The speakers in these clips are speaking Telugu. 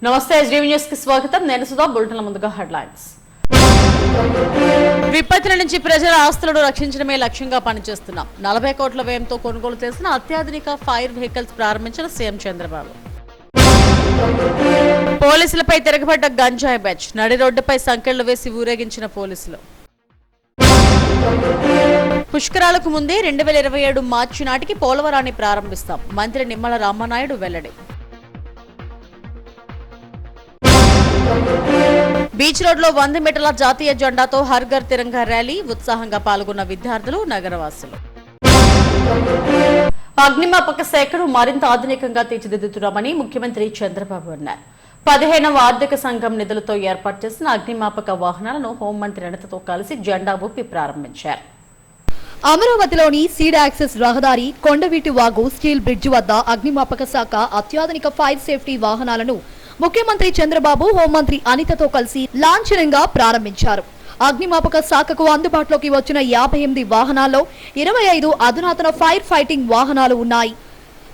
నమస్తే ఎస్డీవీ న్యూస్ కి స్వాగతం. నేను సుధా. బులెటిన్ల ముందుగా హెడ్లైన్స్. విపత్తుల నుంచి ప్రజల ఆస్తులను రక్షించడమే లక్ష్యంగా పనిచేస్తున్నాం. 40 కోట్ల వ్యయంతో కొనుగోలు చేసిన అత్యాధునిక ఫైర్ వెహికల్స్ ప్రారంభించిన సీఎం చంద్రబాబు. పోలీసులపై తిరగబడ్డ గంజాయి బ్యాచ్. నడి రోడ్డుపై సంకెళ్లు వేసి ఊరేగించిన పోలీసులు. పుష్కరాలకు ముందే 2027 మార్చి నాటికి పోలవరాన్ని ప్రారంభిస్తాం. మంత్రి నిమ్మల రామనాయుడు వెల్లడి. బీచ్ రోడ్ లో 100 మీటర్ల జాతీయ జెండాతో హర్ ఘర్ తిరంగా ర్యాలీ. ఉత్సాహంగా పాల్గొన్న విద్యార్థులు, నగరవాసులు. అగ్నిమాపక శాఖను మరింత ఆధునికంగా తీర్చిదిద్దుతున్నామని ముఖ్యమంత్రి చంద్రబాబు అన్నారు. 15వ ఆర్థిక సంఘం నిధులతో ఏర్పాటు చేసిన అగ్నిమాపక వాహనాలను హోంమంత్రి అనితతో కలిసి జెండా ఊపి ప్రారంభించారు. అమరావతిలోని సీడ్ యాక్సెస్ రహదారి, కొండవీటి వాగు, స్టీల్ బ్రిడ్జ్ వద్ద అగ్నిమాపక శాఖ అత్యాధునిక ఫైర్ సేఫ్టీ వాహనాలను ముఖ్యమంత్రి చంద్రబాబు, హోంమంత్రి అనితతో కలిసి లాంఛనంగా ప్రారంభించారు. అగ్నిమాపక శాఖకు అందుబాటులోకి వచ్చిన 58 వాహనాల్లో 25 అధునాతన ఫైర్ ఫైటింగ్ వాహనాలు ఉన్నాయి.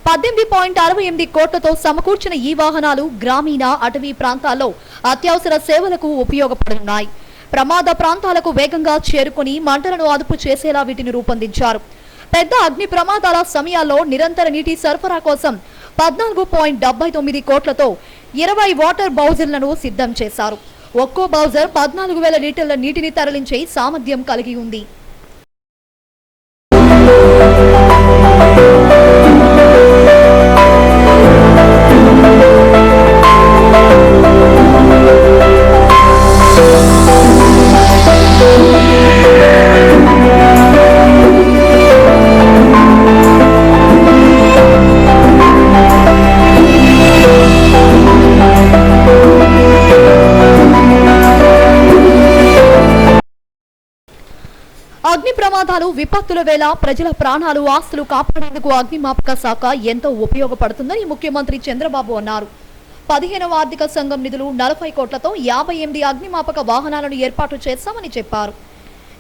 18.68 కోట్లతో సమకూర్చిన ఈ వాహనాలు గ్రామీణ, అటవీ ప్రాంతాల్లో అత్యవసర సేవలకు ఉపయోగపడనున్నాయి. ప్రమాద ప్రాంతాలకు వేగంగా చేరుకుని మంటలను అదుపు చేసేలా వీటిని రూపొందించారు. పెద్ద అగ్ని ప్రమాదాల సమయాల్లో నిరంతర నీటి సరఫరా కోసం 14.79 కోట్లతో 20 వాటర్ బౌజర్లను సిద్ధం చేశారు. ఒక్కో బౌజర్ 14,000 లీటర్ల నీటిని తరలించే సామర్థ్యం కలిగి ఉంది. అగ్ని ప్రమాదాలు, విపత్తుల వేళ ప్రజల ప్రాణాలు, ఆస్తులు కాపాడేందుకు అగ్నిమాపక శాఖ ఎంతో ఉపయోగపడుతుందని ముఖ్యమంత్రి చంద్రబాబు అన్నారు. 15వ ఆర్థిక సంఘం నిధులు 40 కోట్లతో 58 అగ్నిమాపక వాహనాలను ఏర్పాటు చేశామని చెప్పారు.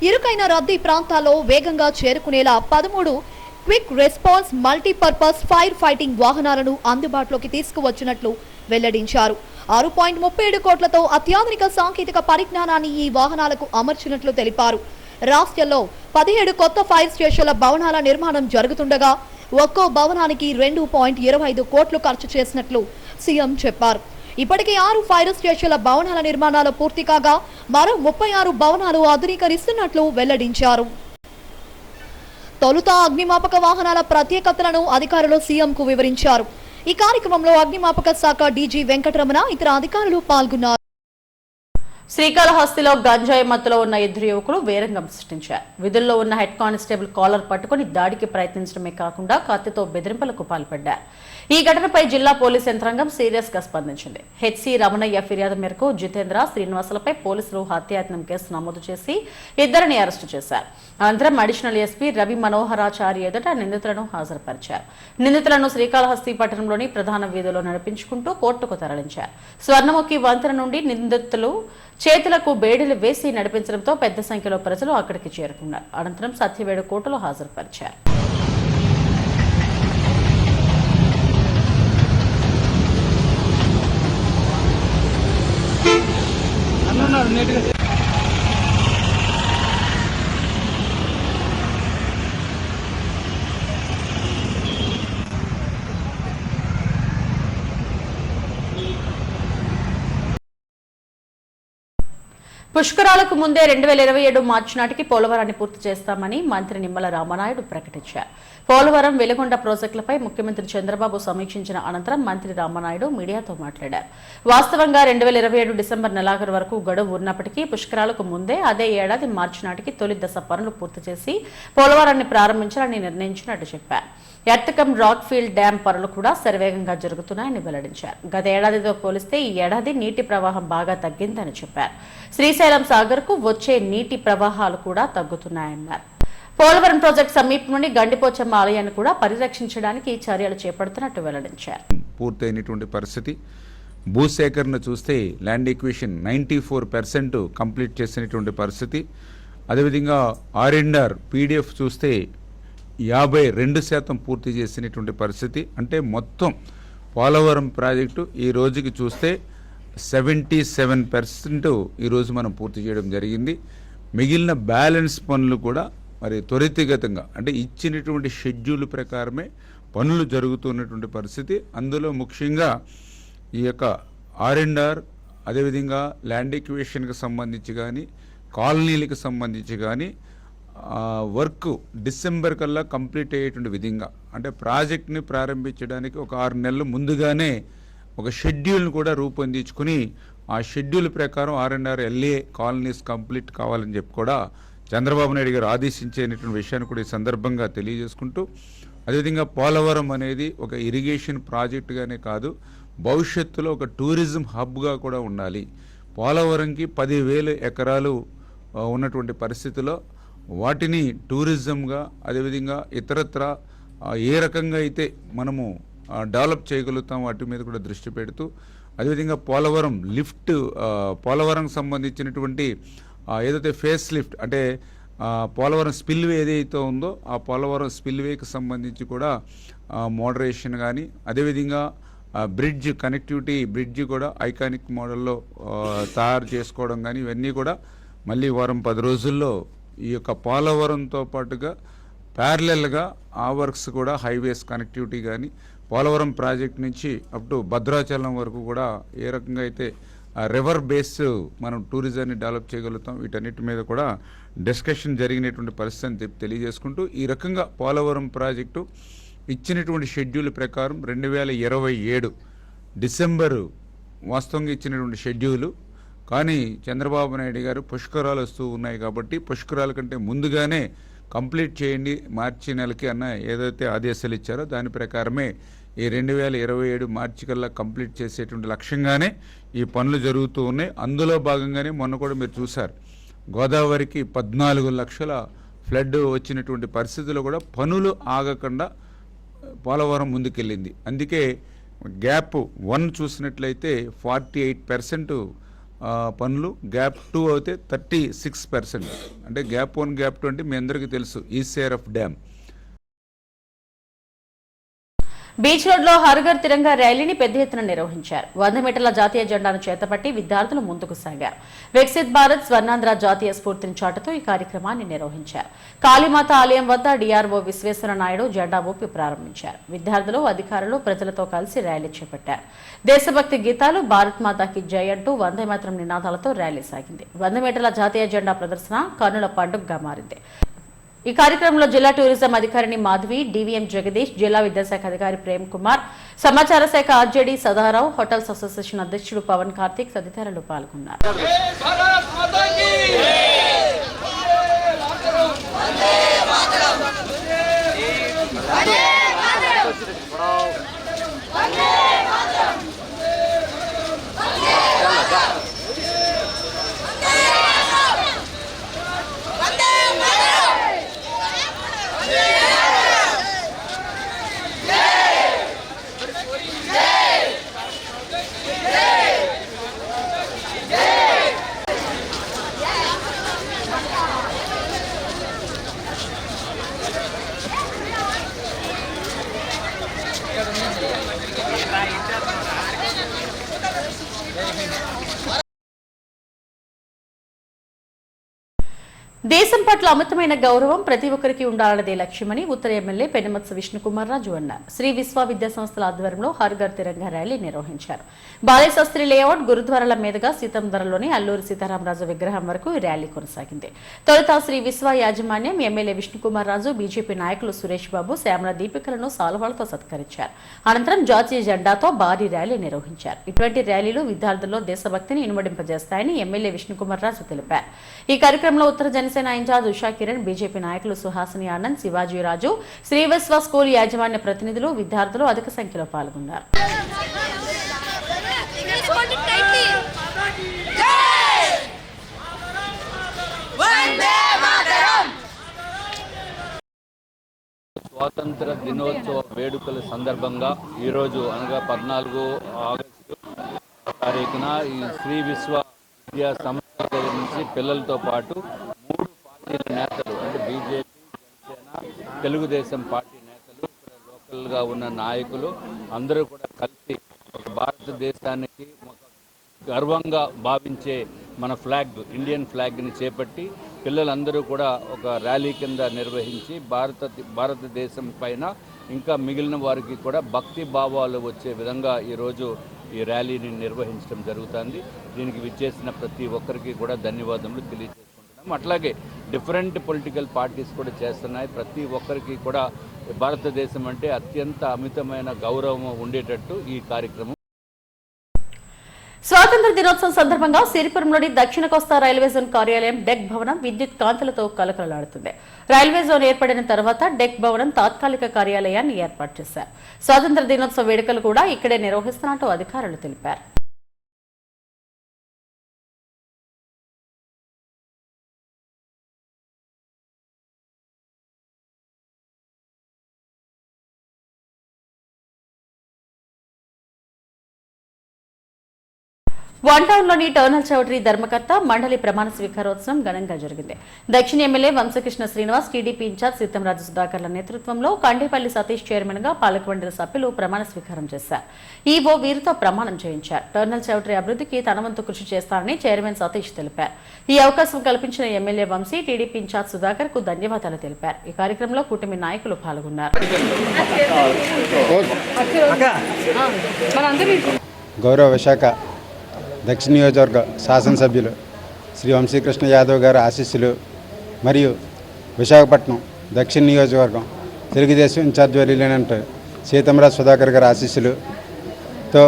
ఇరుకైన రద్దీ ప్రాంతాల్లో వేగంగా చేరుకునేలా 13 quick response multipurpose fire fighting వాహనాలను అందుబాటులోకి తీసుకువచ్చినట్లు వెల్లడించారు. 6.37 కోట్లతో అత్యాధునిక సాంకేతిక పరిజ్ఞానాన్ని ఈ వాహనాలకు అమర్చినట్లు తెలిపారు. రాష్ట్రంలో 17 కొత్త ఫైర్ స్టేషన్ల భవనాల నిర్మాణం జరుగుతుండగా ఒక్కో భవనానికి 2.25 కోట్లు ఖర్చు చేసినట్లు సీఎం చెప్పారు. ఇప్పటికే 6 ఫైర్ స్టేషన్ల భవనాల నిర్మాణాలు పూర్తి కాగా మరో 36 భవనాలు ఆధునీకరిస్తున్నట్లు వెల్లడించారు. తొలుత అగ్నిమాపక వాహనాల ప్రత్యేకతలను అధికారులు సీఎంకు వివరించారు. ఈ కార్యక్రమంలో అగ్నిమాపక శాఖ డీజీ వెంకటరమణ, ఇతర అధికారులు పాల్గొన్నారు. శ్రీకాళహస్తిలో గంజాయి మత్తులో ఉన్న 2 యువకులు వీరంగం సృష్టించారు. విధుల్లో ఉన్న హెడ్ కానిస్టేబుల్ కాలర్ పట్టుకుని దాడికి ప్రయత్నించడమే కాకుండా కత్తితో బెదిరింపులకు పాల్పడ్డారు. ఈ ఘటనపై జిల్లా పోలీస్ యంత్రాంగం సీరియస్ గా స్పందించింది. హెచ్సి రమణయ్య ఫిర్యాదు మేరకు జితేంద్ర, శ్రీనివాసులపై పోలీసులు హత్యాయత్నం కేసు నమోదు చేసి 2 అరెస్టు చేశారు. అనంతరం అడిషనల్ ఎస్పీ రవి మనోహరాచారి ఎదుట నిందితులను హాజరుపరిచారు. నిందితులను శ్రీకాళహస్తి పట్టణంలోని ప్రధాన వీధిలో నడిపించుకుంటూ కోర్టుకు తరలించారు. స్వర్ణముఖి వంతెన నుండి నిందితులు చేతులకు బేడీలు వేసి నడిపించడంతో పెద్ద సంఖ్యలో ప్రజలు అక్కడికి చేరుకున్నారు. అనంతరం సత్యవేడు కోర్టులో హాజరుపరిచారు. పుష్కరాలకు ముందే 2027 మార్చి నాటికి పోలవరాన్ని పూర్తి చేస్తామని మంత్రి నిమ్మల రామనాయుడు ప్రకటించారు. పోలవరం, వెలుగొండ ప్రాజెక్టులపై ముఖ్యమంత్రి చంద్రబాబు సమీక్షించిన అనంతరం మంత్రి రామనాయుడు మీడియాతో మాట్లాడారు. వాస్తవంగా 2027 డిసెంబర్ నెలాఖరు వరకు గడువు ఉన్నప్పటికీ పుష్కరాలకు ముందే అదే ఏడాది మార్చి నాటికి తొలి దశ పనులు పూర్తి చేసి పోలవరాన్ని ప్రారంభించాలని నిర్ణయించినట్టు చెప్పారు. ఎర్తకం రాక్ ఫీల్డ్ డ్యాం పనులు కూడా శరవేగంగా జరుగుతున్నాయని వెల్లడించారు. గత ఏడాదితో పోలిస్తే ఈ ఏడాది నీటి ప్రవాహం బాగా తగ్గిందని చెప్పారు. శ్రీశైలం సాగర్ కు వచ్చే నీటి ప్రవాహాలు కూడా తగ్గుతున్నాయన్నారు. పోలవరం ప్రాజెక్టు సమీపంలోని గండిపోచమ్మ ఆలయాన్ని కూడా పరిరక్షించడానికి చర్యలు చేపడుతున్నట్టు వెల్లడించారు. పూర్తయినటువంటి పరిస్థితి, భూసేకరణ చూస్తే ల్యాండ్ ఎక్విషన్ 94% కంప్లీట్ చేసినటువంటి పరిస్థితి. అదేవిధంగా R&R PDF చూస్తే 52% పూర్తి చేసినటువంటి పరిస్థితి. అంటే మొత్తం పోలవరం ప్రాజెక్టు ఈ రోజుకి చూస్తే 77% ఈరోజు మనం పూర్తి చేయడం జరిగింది. మిగిలిన బ్యాలెన్స్ పనులు కూడా మరి త్వరితగతంగా అంటే ఇచ్చినటువంటి షెడ్యూల్ ప్రకారమే పనులు జరుగుతున్నటువంటి పరిస్థితి. అందులో ముఖ్యంగా ఈ యొక్క R&R, అదేవిధంగా ల్యాండ్ ఎక్విజిషన్కి సంబంధించి కానీ, కాలనీలకు సంబంధించి కానీ వర్క్ డిసెంబర్ కల్లా కంప్లీట్ అయ్యేటువంటి విధంగా అంటే ప్రాజెక్ట్ని ప్రారంభించడానికి ఒక 6 నెలలు ముందుగానే ఒక షెడ్యూల్ను కూడా రూపొందించుకుని ఆ షెడ్యూల్ ప్రకారం R&R LA కాలనీస్ కంప్లీట్ కావాలని చెప్పి కూడా చంద్రబాబు నాయుడు గారు ఆదేశించేటువంటి విషయాన్ని కూడా ఈ సందర్భంగా తెలియజేసుకుంటూ, అదేవిధంగా పోలవరం అనేది ఒక ఇరిగేషన్ ప్రాజెక్టుగానే కాదు, భవిష్యత్తులో ఒక టూరిజం హబ్గా కూడా ఉండాలి. పోలవరంకి 10,000 ఎకరాలు ఉన్నటువంటి పరిస్థితిలో వాటిని టూరిజంగా, అదేవిధంగా ఇతరత్ర ఏ రకంగా అయితే మనము డెవలప్ చేయగలుగుతాం వాటి మీద కూడా దృష్టి పెడుతూ, అదేవిధంగా పోలవరం లిఫ్ట్, పోలవరం సంబంధించినటువంటి ఏదైతే ఫేస్ లిఫ్ట్ అంటే పోలవరం స్పిల్వే ఏదైతే ఉందో ఆ పోలవరం స్పిల్వేకి సంబంధించి కూడా మోడరేషన్ కానీ, అదేవిధంగా బ్రిడ్జ్ కనెక్టివిటీ బ్రిడ్జ్ కూడా ఐకానిక్ మోడల్లో తయారు చేసుకోవడం కానీ, ఇవన్నీ కూడా మళ్ళీ వారం 10 రోజుల్లో ఈ యొక్క పోలవరంతో పాటుగా ప్యారలల్గా ఆ వర్క్స్ కూడా హైవేస్ కనెక్టివిటీ కానీ, పోలవరం ప్రాజెక్ట్ నుంచి అప్ టు భద్రాచలం వరకు కూడా ఏ రకంగా అయితే రివర్ బేస్ మనం టూరిజాన్ని డెవలప్ చేయగలుగుతాం, వీటన్నిటి మీద కూడా డిస్కషన్ జరిగినటువంటి పరిస్థితిని తెలియజేసుకుంటూ, ఈ రకంగా పోలవరం ప్రాజెక్టు ఇచ్చినటువంటి షెడ్యూల్ ప్రకారం 2027 డిసెంబరు వాస్తవంగా ఇచ్చినటువంటి షెడ్యూలు. కానీ చంద్రబాబు నాయుడు గారు పుష్కరాలు వస్తూ ఉన్నాయి కాబట్టి పుష్కరాల కంటే ముందుగానే కంప్లీట్ చేయండి మార్చి నెలకి అన్న ఏదైతే ఆదేశాలు ఇచ్చారో దాని ప్రకారమే ఈ 2027 మార్చి కల్లా కంప్లీట్ చేసేటువంటి లక్ష్యంగానే ఈ పనులు జరుగుతూ ఉన్నాయి. అందులో భాగంగానే మొన్న కూడా మీరు చూశారు, గోదావరికి 14 లక్షల ఫ్లడ్ వచ్చినటువంటి పరిస్థితుల్లో కూడా పనులు ఆగకుండా పోలవరం ముందుకెళ్ళింది. అందుకే గ్యాప్ 1 చూసినట్లయితే 48% పనులు, గ్యాప్ 2 అయితే 36%. అంటే గ్యాప్ 1 గ్యాప్ 2 అంటే మీ అందరికీ తెలుసు ఈసీఆర్ఎఫ్ డ్యామ్. బీచ్ రోడ్లో హర్ఘర్ తిరంగా ర్యాలీని పెద్ద ఎత్తున నిర్వహించారు. 100 మీటర్ల జాతీయ జెండాను చేతపట్టి విద్యార్థులు ముందుకు సాగారు. వికసిత్ భారత్ స్వర్ణాంధ్ర జాతీయ స్ఫూర్తిని చాటుతూ ఈ కార్యక్రమాన్ని నిర్వహించారు. కాళీమాత ఆలయం వద్ద డిఆర్ఓ విశ్వేశ్వర నాయుడు జెండా ఊపి ప్రారంభించారు. విద్యార్థులు, అధికారులు ప్రజలతో కలిసి ర్యాలీ చేపట్టారు. దేశభక్తి గీతాలు, భారత్ మాతాకి జై అంటూ వందే మాతరం నినాదాలతో ర్యాలీ సాగింది. 100 మీటర్ల జాతీయ జెండా ప్రదర్శన కన్నుల పండుగగా మారింది. ఈ కార్యక్రమంలో జిల్లా టూరిజం అధికారిని మాధవి, డివిఎం జగదీష్, జిల్లా విద్యాశాఖ అధికారి ప్రేమ్ కుమార్, సమాచార శాఖ ఆర్జేడీ సదారావు, హోటల్స్ అసోసియేషన్ అధ్యక్షుడు పవన్ కార్తిక్ తదితరులు పాల్గొన్నారు. దేశం పట్ల అమితమైన గౌరవం ప్రతి ఒక్కరికి ఉండాలన్నదే లక్ష్యమని ఉత్తర ఎమ్మెల్యే పెనుమత్స విష్ణుకుమార్ రాజు అన్నారు. శ్రీ విశ్వ విద్యా సంస్థల ఆధ్వర్యంలో హర్ఘర్ తిరంగా ర్యాలీ నిర్వహించారు. బాలేశాస్త్రి లేఅవుట్, గురుద్వారాల మీదుగా సీతంధరలోని అల్లూరి సీతారామరాజు విగ్రహం వరకు ఈ ర్యాలీ కొనసాగింది. తొలుత శ్రీ విశ్వ యాజమాన్యం ఎమ్మెల్యే విష్ణుకుమార్ రాజు, బీజేపీ నాయకులు సురేష్ బాబు, శ్యామల దీపికలను సాల్వాలతో సత్కరించారు. అనంతరం జాతీయ జెండాతో భారీ ర్యాలీ నిర్వహించారు. ఇటువంటి ర్యాలీలు విద్యార్థుల్లో దేశభక్తిని ఇనుమడింపజేస్తాయని ఎమ్మెల్యే విష్ణుకుమార్ రాజు తెలిపారు. ఈ కార్యక్రమంలో ఉత్తర జనసేన ఇన్ఛార్జ్ ఉషా కిరణ్, బీజేపీ నాయకులు సుహాసిని ఆనంద్, శివాజీరాజు, శ్రీ విశ్వ స్కూల్ యాజమాన్య ప్రతినిధులు, విద్యార్థులు అధిక సంఖ్యలో పాల్గొన్నారు. స్వాతంత్ర దినోత్సవ వేడుకల సందర్భంగా ఈరోజు అనగా 14 ఆగస్టు తారీఖున ఈ శ్రీ విశ్వ విద్యా సంస్థ నుంచి పిల్లలతో పాటు 3 పార్టీల నేతలు అంటే బీజేపీ, జనసేన, తెలుగుదేశం పార్టీ నేతలు, ఇక్కడ లోకల్గా ఉన్న నాయకులు అందరూ కూడా కలిసి భారతదేశానికి ఒక గర్వంగా భావించే మన ఫ్లాగ్, ఇండియన్ ఫ్లాగ్ని చేపట్టి పిల్లలందరూ కూడా ఒక ర్యాలీ కింద నిర్వహించి భారతదేశం పైన ఇంకా మిగిలిన వారికి కూడా భక్తి భావాలు వచ్చే విధంగా ఈరోజు ఈ ర్యాలీని నిర్వహించడం జరుగుతుంది. దీనికి విచ్చేసిన ప్రతి ఒక్కరికి కూడా ధన్యవాదములు తెలియజేసుకుంటున్నాం. అట్లాగే డిఫరెంట్ పొలిటికల్ పార్టీస్ కూడా చేస్తున్నాయి. ప్రతి ఒక్కరికి కూడా భారతదేశం అంటే అత్యంత అమితమైన గౌరవం ఉండేటట్టు ఈ కార్యక్రమం. స్వాతంత్ర దినోత్సవం సందర్భంగా సిరిపురంలోని దక్షిణ కోస్తా రైల్వే జోన్ కార్యాలయం డెక్ భవనం విద్యుత్ కాంతులతో కలకలలాడుతుంది. రైల్వే జోన్ ఏర్పడిన తర్వాత డెక్ భవనం తాత్కాలిక కార్యాలయాన్ని ఏర్పాటు చేశారు. స్వాతంత్ర దినోత్సవ వేడుకలు కూడా ఇక్కడే నిర్వహిస్తున్నట్టు అధికారులు తెలిపారు. వన్ టౌన్లోని టర్నల్ చౌదరి ధర్మకర్త మండలి ప్రమాణ స్వీకారోత్సవం ఘనంగా జరిగింది. దక్షిణ MLA Vamsikrishna Srinivas, TDP in charge Seethamraju సుధాకర్ల నేతృత్వంలో కండేపల్లి సతీష్ చైర్మన్ గా పాలకమండలి సభ్యులు ప్రమాణ స్వీకారం చేశారు. ఈవో వీరితో ప్రమాణం చేయించారు. టర్నల్ చౌదరి అభివృద్ధికి తన వంతు కృషి చేస్తారని చైర్మన్ సతీష్ తెలిపారు. ఈ అవకాశం కల్పించిన MLA Vamsi, TDP incharge Sudhakar కు ధన్యవాదాలు తెలిపారు. ఈ కార్యక్రమంలో కూటమి నాయకులు పాల్గొన్నారు. గౌరవ విశాఖ దక్షిణ నియోజకవర్గ శాసనసభ్యులు శ్రీ వంశీకృష్ణ యాదవ్ గారి ఆశీస్సులు మరియు విశాఖపట్నం దక్షిణ నియోజకవర్గం తెలుగుదేశం ఇన్ఛార్జ్ వర్యులైన సీతంరాజు సుధాకర్ గారి ఆశీస్సులతో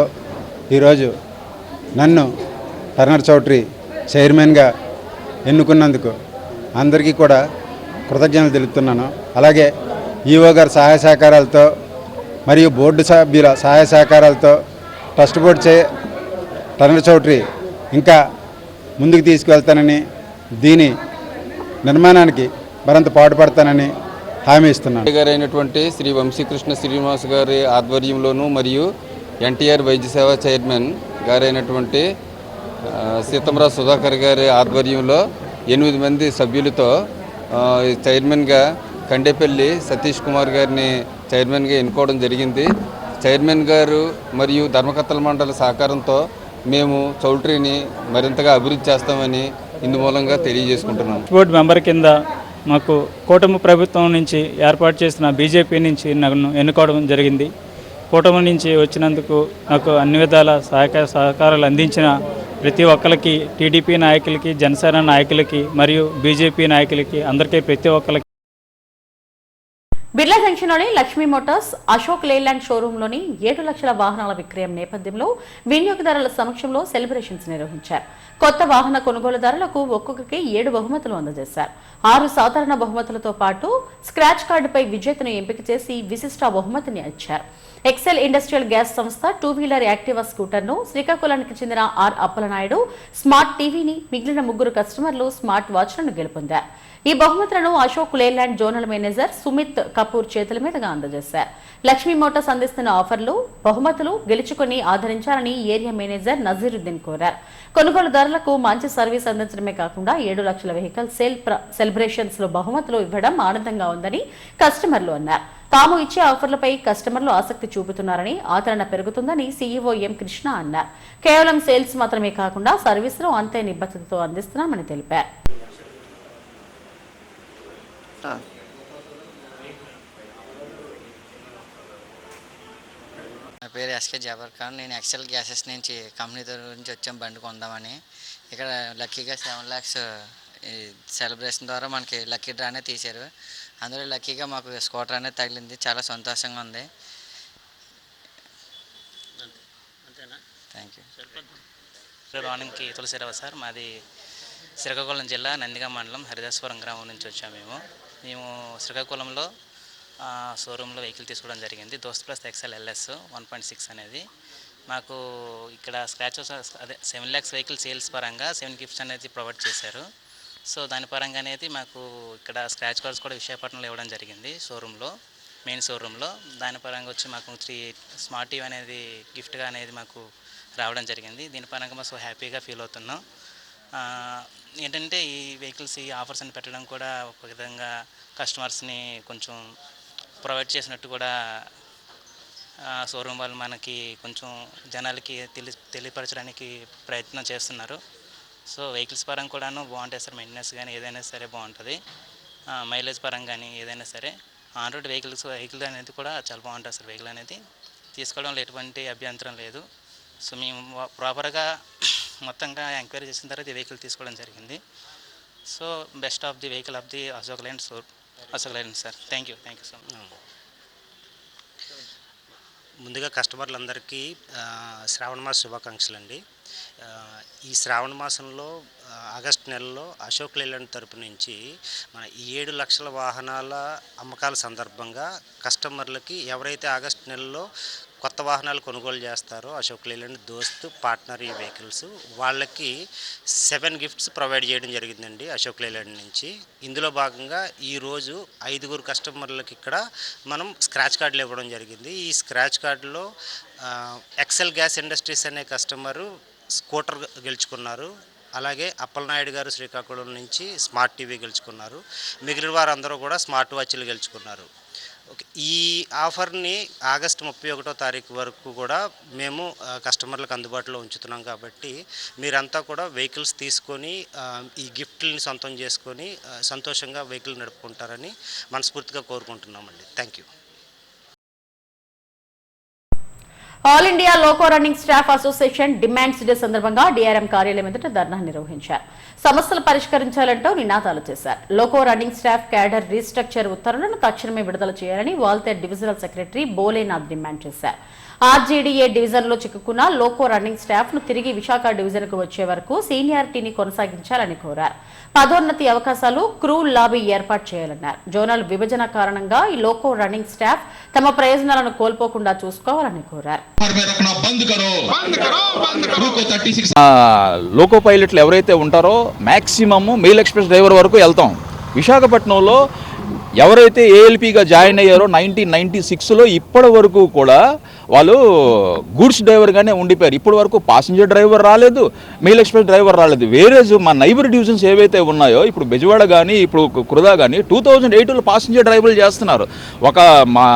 ఈరోజు నన్ను టర్నర్ చౌదరి చైర్మన్గా ఎన్నుకున్నందుకు అందరికీ కూడా కృతజ్ఞతలు తెలుపుతున్నాను. అలాగే ఈఓ గారి సహాయ సహకారాలతో మరియు బోర్డు సభ్యుల సహాయ సహకారాలతో ట్రస్ట్ బోర్డు టర్నర్ చౌదరి ఇంకా ముందుకు తీసుకువెళ్తానని, దీని నిర్మాణానికి మరింత పాటుపడతానని హామీ ఇస్తున్నాను. గారైనటువంటి శ్రీ వంశీకృష్ణ శ్రీనివాస్ గారి ఆధ్వర్యంలోనూ మరియు ఎన్టీఆర్ వైద్య సేవ చైర్మన్ గారైనటువంటి సీతంరాజు సుధాకర్ గారి ఆధ్వర్యంలో 8 మంది సభ్యులతో చైర్మన్గా కండేపల్లి సతీష్ కుమార్ గారిని చైర్మన్గా ఎన్నుకోవడం జరిగింది. చైర్మన్ గారు మరియు ధర్మకర్తల మండలి సహకారంతో మేము చౌల్ట్రీని మరింతగా అభివృద్ధి చేస్తామని ఇందుమూలంగా తెలియజేసుకుంటున్నాం. బోర్డు మెంబర్ కింద మాకు కూటమి ప్రభుత్వం నుంచి ఏర్పాటు చేసిన బీజేపీ నుంచి నన్ను ఎన్నుకోవడం జరిగింది. కూటమి నుంచి వచ్చినందుకు నాకు అన్ని విధాల సహకారాలు అందించిన ప్రతి ఒక్కరికి, టీడీపీ నాయకులకి, జనసేన నాయకులకి మరియు బీజేపీ నాయకులకి అందరికీ ప్రతి ఒక్కరికి. బిర్లా జంక్షన్లోని లక్ష్మీ మోటార్స్ అశోక్ లేలాండ్ షోరూంలోని 7 లక్షల వాహనాల విక్రయం నేపథ్యంలో వినియోగదారుల సమక్షంలో సెలబ్రేషన్స్ నిర్వహించారు. కొత్త వాహన కొనుగోలుదారులకు ఒక్కొక్కరికి 7 బహుమతులు అందజేశారు. 6 సాధారణ బహుమతులతో పాటు స్క్రాచ్ కార్డుపై విజేతను ఎంపిక చేసి విశిష్ట బహుమతిని ఇచ్చారు. ఎక్సెల్ ఇండస్ట్రియల్ గ్యాస్ సంస్థ 2 వీలర్ యాక్టివా స్కూటర్ను, శ్రీకాకుళానికి చెందిన ఆర్ అప్పలనాయుడు స్మార్ట్ టీవీని, మిగిలిన 3 కస్టమర్లు స్మార్ట్ వాచ్లను గెలుపొందారు. ఈ బహుమతులను Ashok Leyland zonal manager Sumit Kapoor చేతుల మీదుగా అందజేశారు. లక్ష్మీ మోటార్స్ అందిస్తున్న ఆఫర్లు, బహుమతులు గెలుచుకుని ఆదరించాలని ఏరియా మేనేజర్ నజీరుద్దీన్ కోరారు. కొనుగోలుదారులకు మంచి సర్వీస్ అందించడమే కాకుండా 7 లక్షల వెహికల్ సేల్ సెలబ్రేషన్స్ లో బహుమతులు ఇవ్వడం ఆనందంగా ఉందని కస్టమర్లు అన్నారు. తాము ఇచ్చే ఆఫర్లపై కస్టమర్లు ఆసక్తి చూపుతున్నారని, ఆదరణ పెరుగుతుందని సీఈఓ ఎం కృష్ణ అన్నారు. కేవలం సేల్స్ మాత్రమే కాకుండా సర్వీసులు అంతే నిబద్ధతతో అందిస్తున్నామని తెలిపారు. నా పేరు ఎస్కే జబర్ ఖాన్. నేను ఎక్సెల్ గ్యాసెస్ నుంచి కంపెనీ నుంచి వచ్చాం బండి కొందామని. ఇక్కడ లక్కీగా 7 lakhs సెలబ్రేషన్ ద్వారా మనకి లక్కీ డ్రానే తీశారు. అందులో లక్కీగా మాకు స్కూటర్ అనేది తగిలింది. చాలా సంతోషంగా ఉంది. Thank you sir. మార్నింగ్కి తులసిరావు సార్. మాది శ్రీకాకుళం జిల్లా నందిగా మండలం హరిదాస్పురం గ్రామం నుంచి వచ్చాము. మేము శ్రీకాకుళంలో షోరూంలో వెహికల్ తీసుకోవడం జరిగింది. దోస్త్ ప్లస్ ఎక్సెల్ ఎల్ఎస్ 1.6 అనేది. మాకు ఇక్కడ స్క్రాచెస్ అదే 7 lakhs వెహికల్ సేల్స్ పరంగా 7 గిఫ్ట్స్ అనేది ప్రొవైడ్ చేశారు. సో దాని పరంగా అనేది మాకు ఇక్కడ స్క్రాచ్ కార్డ్స్ కూడా విశాఖపట్నంలో ఇవ్వడం జరిగింది షోరూంలో, మెయిన్ షోరూంలో. దాని పరంగా వచ్చి మాకు 3 స్మార్ట్ టీవీ అనేది గిఫ్ట్గా అనేది మాకు రావడం జరిగింది. దీని పరంగా మాకు హ్యాపీగా ఫీల్ అవుతున్నాం. ఏంటంటే ఈ వెహికల్స్ ఈ ఆఫర్స్ అని పెట్టడం కూడా ఒక విధంగా కస్టమర్స్ని కొంచెం ప్రొవైడ్ చేసినట్టు కూడా షోరూమ్ వాళ్ళు మనకి కొంచెం జనాలకి తెలియపరచడానికి ప్రయత్నం చేస్తున్నారు. సో వెహికల్స్ పరంగా కూడాను బాగుంటాయి సార్. మెయింటెనెన్స్ కానీ ఏదైనా సరే బాగుంటుంది. మైలేజ్ పరంగా కానీ ఏదైనా సరే ఆన్ రోడ్ వెహికల్ అనేది కూడా చాలా బాగుంటుంది సార్. వెహికల్ అనేది తీసుకోవడంలో ఎటువంటి అభ్యంతరం లేదు. సో మేము ప్రాపర్గా మొత్తంగా ఎంక్వైరీ చేసిన తర్వాత ఈ వెహికల్ తీసుకోవడం జరిగింది. So best of the vehicle of the Ashok Leyland sir. Thank you so much. ముందుగా కస్టమర్లందరికీ శ్రావణ మాస శుభాకాంక్షలు అండి. ఈ శ్రావణ మాసంలో ఆగస్టు నెలలో అశోక్ లేలాండ్ తరపు నుంచి మన 7 లక్షల వాహనాల అమ్మకాల సందర్భంగా కస్టమర్లకి ఎవరైతే ఆగస్టు నెలలో కొత్త వాహనాలు కొనుగోలు చేస్తారో అశోక్ లేలాండ్ దోస్త్ పార్ట్నర్ ఈ వెహికల్స్ వాళ్ళకి 7 గిఫ్ట్స్ ప్రొవైడ్ చేయడం జరిగిందండి అశోక్ లేలాండ్ నుంచి. ఇందులో భాగంగా ఈరోజు 5 కస్టమర్లకి ఇక్కడ మనం స్క్రాచ్ కార్డులు ఇవ్వడం జరిగింది. ఈ స్క్రాచ్ కార్డులో ఎక్సెల్ గ్యాస్ ఇండస్ట్రీస్ అనే కస్టమరు స్కూటర్ గెలుచుకున్నారు. అలాగే అప్పలనాయుడు గారు శ్రీకాకుళం నుంచి స్మార్ట్ టీవీ గెలుచుకున్నారు. మిగిలిన వారందరూ కూడా స్మార్ట్ వాచ్లు గెలుచుకున్నారు. ఓకే, ఈ ఆఫర్ని ఆగస్టు 31వ తారీఖు వరకు కూడా మేము కస్టమర్లకు అందుబాటులో ఉంచుతున్నాం. కాబట్టి మీరంతా కూడా వెహికల్స్ తీసుకొని ఈ గిఫ్ట్ని సొంతం చేసుకొని సంతోషంగా వెహికల్ నడుపుకుంటారని మనస్ఫూర్తిగా కోరుకుంటున్నామండి. Thank you. All India loco running staff association demands day సందర్భంగా డీఆర్ఎం కార్యాలయం ఎదుట ధర్నా నిర్వహించారు. సమస్యలు పరిష్కరించాలంటూ నినాదాలు చేశారు. Loco running staff cadre restructure ఉత్తర్వులను తక్షణమే విడుదల చేయాలని Waltair divisional secretary Bholenath demand చేశారు. ఆర్జీడీఏ డివిజన్లో చిక్కుకున్న లోకో రన్నింగ్ స్టాఫ్ ను తిరిగి విశాఖ డివిజన్కు వచ్చే వరకు సీనియారిటీని కొనసాగించాలని కోరారు. పదోన్నతి అవకాశాలు, క్రూ లాబీ ఏర్పాటు చేయాలన్నారు. జోనల్ విభజన కారణంగా ఈ లోకో రన్నింగ్ స్టాఫ్ తమ ప్రయోజనాలను కోల్పోకుండా చూసుకోవాలని కోరారు. లోకో పైలట్లు ఎవరైతే ఉంటారో మ్యాక్సిమమ్ మెయిల్ ఎక్స్ప్రెస్ డ్రైవర్ వరకు వెళ్తాం. విశాఖపట్నంలో ఎవరైతే ఏఎల్పీగా జాయిన్ అయ్యారో 1996లో ఇప్పటి వరకు కూడా వాళ్ళు గూడ్స్ డ్రైవర్గానే ఉండిపోయారు. ఇప్పటి వరకు పాసింజర్ డ్రైవర్ రాలేదు, మెయిల్ ఎక్స్ప్రెస్ డ్రైవర్ రాలేదు. వేరే మా నైబర్ డివిజన్స్ ఏవైతే ఉన్నాయో ఇప్పుడు బెజవాడ కానీ ఇప్పుడు కుర్దా కానీ 2008లో పాసింజర్ డ్రైవర్లు చేస్తున్నారు. ఒక మా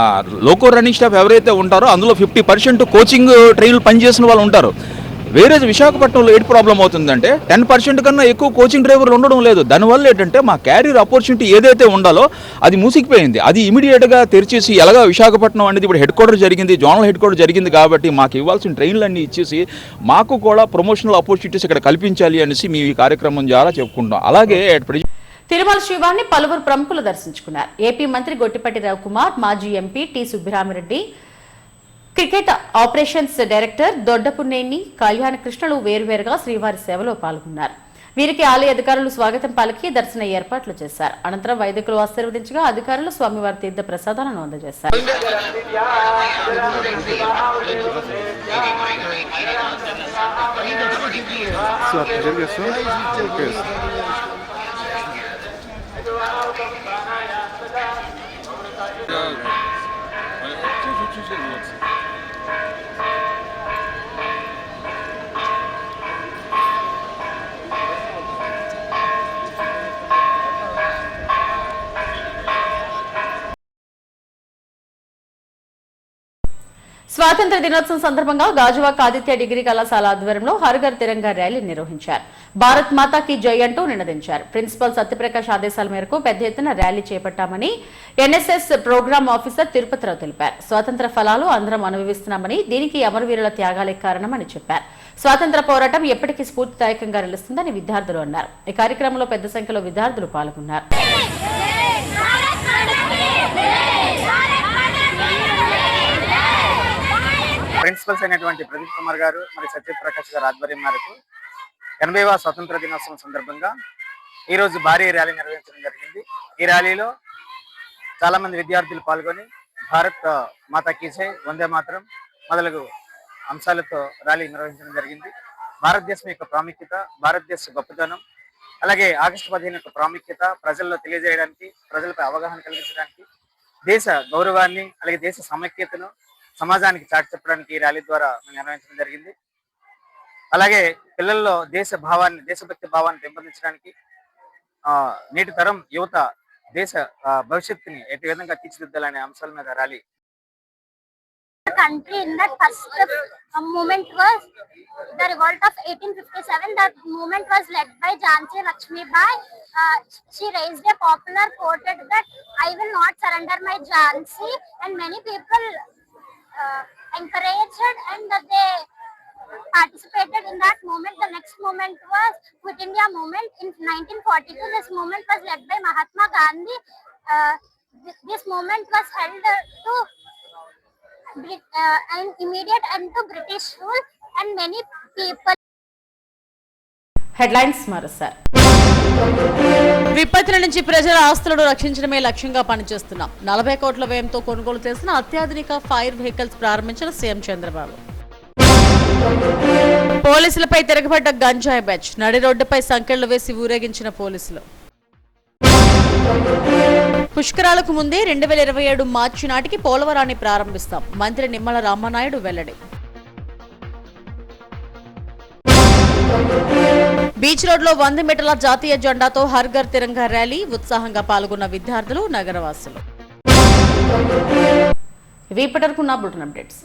లోకో రన్నింగ్ స్టాఫ్ ఎవరైతే ఉంటారో అందులో 50% కోచింగ్ ట్రైన్లు పనిచేసిన వాళ్ళు ఉంటారు. వేరే విశాఖపట్నంలో ఏంటి ప్రాబ్లం అవుతుందంటే 10% కన్నా ఎక్కువ కోచింగ్ డ్రైవర్లు ఉండడం లేదు. దానివల్ల ఏంటంటే మా క్యారియర్ ఆపర్చునిటీ ఏదైతే ఉండాలో అది మూసికిపోయింది. అది ఇమీడియట్గా తెరిచేసి ఎలాగా విశాఖపట్నం అనేది ఇప్పుడు హెడ్ క్వార్టర్ జరిగింది, జోనల్ హెడ్ క్వార్టర్ జరిగింది కాబట్టి మాకు ఇవ్వాల్సిన ట్రైన్లన్నీ ఇచ్చేసి మాకు కూడా ప్రమోషనల్ ఆపర్చునిటీస్ ఇక్కడ కల్పించాలి అనేసి మేము ఈ కార్యక్రమం ద్వారా చెప్పుకుంటాం. అలాగే తిరుమల శ్రీవారిని పలువురు ప్రముఖులు దర్శించుకున్నారు. ఏపీ మంత్రి గొట్టిపాటి రవికుమార్, మాజీ MP T Subbiramireddy, cricket operations director Doddapuneni Kalyana కృష్ణలు వేర్వేరుగా శ్రీవారి సేవలో పాల్గొన్నారు. వీరికి ఆలయ అధికారులు స్వాగతం పలికి దర్శన ఏర్పాట్లు చేశారు. అనంతరం వైదికులు ఆశీర్వదించగా అధికారులు స్వామివారి తీర్థ ప్రసాదాలను అందజేశారు. స్వాతంత్ర దినోత్సవం సందర్భంగా గాజువాక ఆదిత్య డిగ్రీ కళాశాల ఆధ్వర్యంలో హర్ ఘర్ తిరంగా ర్యాలీ నిర్వహించారు. భారత్ మాతాకి జై అంటూ నినదించారు. ప్రిన్సిపల్ సత్యప్రకాష్ ఆదేశాల మేరకు పెద్ద ఎత్తున ర్యాలీ చేపట్టామని ఎన్ఎస్ఎస్ ప్రోగ్రామ్ ఆఫీసర్ తిరుపతిరావు తెలిపారు. స్వాతంత్ర ఫలాలు అందరం అనుభవిస్తున్నామని, దీనికి అమరవీరుల త్యాగాలే కారణమని చెప్పారు. స్వాతంత్ర పోరాటం ఎప్పటికీ స్ఫూర్తిదాయకంగా నిలుస్తుందని విద్యార్థులు అన్నారు. ఈ కార్యక్రమంలో పెద్ద సంఖ్యలో విద్యార్థులు పాల్గొన్నారు. ప్రిన్సిపల్స్ అయినటువంటి ప్రదీప్ కుమార్ గారు మరియు సత్యప్రకాష్ గారు ఆధ్వర్యం మేరకు 80వ స్వతంత్ర దినోత్సవం సందర్భంగా ఈరోజు భారీ ర్యాలీ నిర్వహించడం జరిగింది. ఈ ర్యాలీలో చాలా మంది విద్యార్థులు పాల్గొని భారత్ మాతాకి జై, వందే మాతరం మొదలగు అంశాలతో ర్యాలీ నిర్వహించడం జరిగింది. భారతదేశం యొక్క ప్రాముఖ్యత, భారతదేశ గొప్పతనం, అలాగే ఆగస్టు 15 యొక్క ప్రాముఖ్యత ప్రజల్లో తెలియజేయడానికి, ప్రజలపై అవగాహన కలిగించడానికి, దేశ గౌరవాన్ని అలాగే దేశ సమైక్యతను సమాజానికి చాటి చెప్పడానికి ఈ ర్యాలీ ద్వారా నిర్వహించడం జరిగింది. అలాగే పిల్లల్లో దేశభక్తి భావాన్ని పెంపొందించడానికి, నేటి తరం యువత దేశ భవిష్యత్తుని ఎటు విధంగా తీర్చిదిద్దాలనే అంశాల మీద rally. country in that first moment was the revolt of 1857. That movement was led by Jhansi Lakshmi Bai. She raised a popular quoted that I will not surrender my Jhansi, and many people encouraged and that they participated in that movement. The next movement was Quit India movement in 1942. This movement was led by Mahatma Gandhi. This movement was held to an immediate end to British rule, and many people. Headlines మరోసారి. విపత్తుల నుంచి ప్రజల ఆస్తులను రక్షించడమే లక్ష్యంగా పనిచేస్తున్నాం. 40 కోట్ల వ్యయంతో కొనుగోలు చేసిన అత్యాధునిక ఫైర్ వెహికల్స్ ప్రారంభించిన సీఎం చంద్రబాబు. పోలీసులపై తిరగబడ్డ గంజాయి బ్యాచ్. నడి రోడ్డుపై సంకెళ్లు వేసి ఊరేగించిన పోలీసులు. పుష్కరాలకు ముందే 2027 మార్చి నాటికి పోలవరాన్ని ప్రారంభిస్తాం. మంత్రి నిమ్మల రామనాయుడు వెల్లడి. బీచ్ రోడ్ లో 100 మీటర్ల జాతీయ జెండాతో హర్ ఘర్ తిరంగా ర్యాలీ. ఉత్సాహంగా పాల్గొన్న విద్యార్థులు, నగరవాసులు. ఇవి ఇప్పటివరకు నా బులెటిన్ అప్డేట్స్.